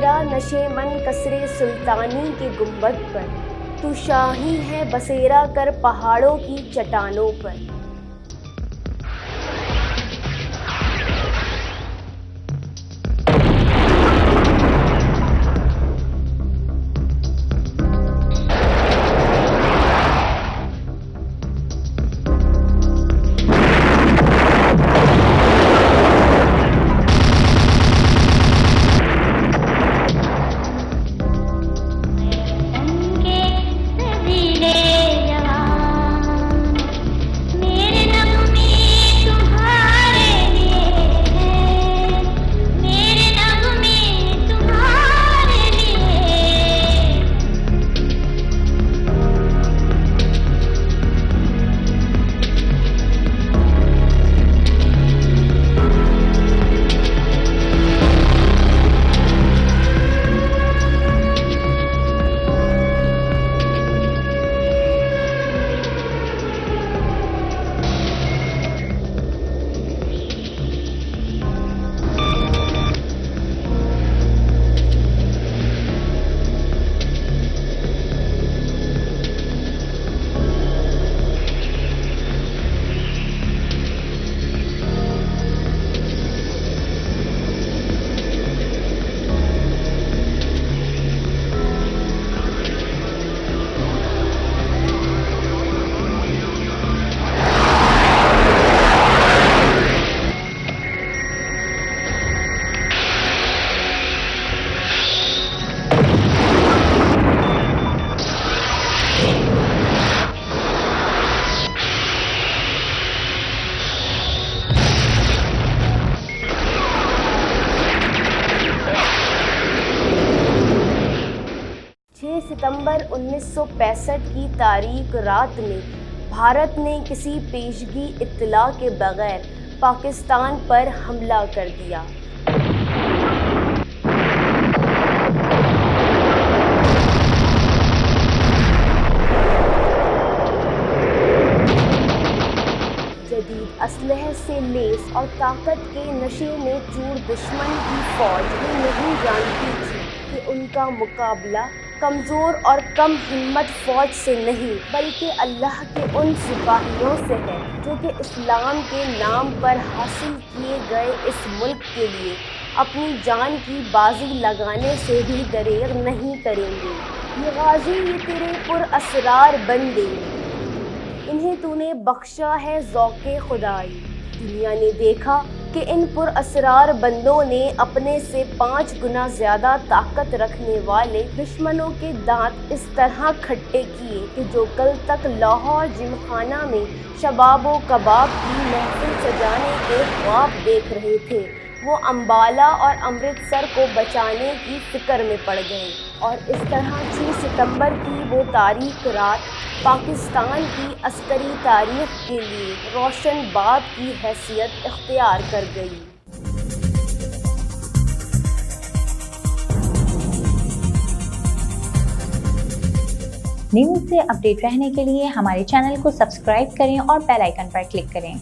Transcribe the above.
तेरा नशे मन कसरे सुल्तानी के गुंबद पर, तू शाही है बसेरा कर पहाड़ों की चट्टानों पर। सितंबर 1965 की तारीख रात में भारत ने किसी पेशगी इत्तला के बगैर पाकिस्तान पर हमला कर दिया। जदीद असलहे से लेस और ताकत के नशे में चूर दुश्मन की फौज भी नहीं जानती थी कि उनका मुकाबला कमज़ोर और कम हिम्मत फ़ौज से नहीं बल्कि अल्लाह के उन सिपाहियों से है जो कि इस्लाम के नाम पर हासिल किए गए इस मुल्क के लिए अपनी जान की बाजी लगाने से भी दरेग नहीं करेंगे। ये गाजी ये तेरे पुरअसरार बंदे, इन्हें तूने बख्शा है ज़ौक़े खुदाई। दुनिया ने देखा कि इन पुरअसरार बंदों ने अपने से 5 गुना ज़्यादा ताकत रखने वाले दुश्मनों के दांत इस तरह खट्टे किए कि जो कल तक लाहौर जिमखाना में शबाबो कबाब की महफिल सजाने के ख्वाब देख रहे थे, वो अम्बाला और अमृतसर को बचाने की फ़िक्र में पड़ गए। और इस तरह 6 सितंबर की वो तारीख रात पाकिस्तान की अस्करी तारीख के लिए रोशन बाब की हैसियत इख्तियार कर गई। न्यूज़ से अपडेट रहने के लिए हमारे चैनल को सब्सक्राइब करें और बेल आइकन पर क्लिक करें।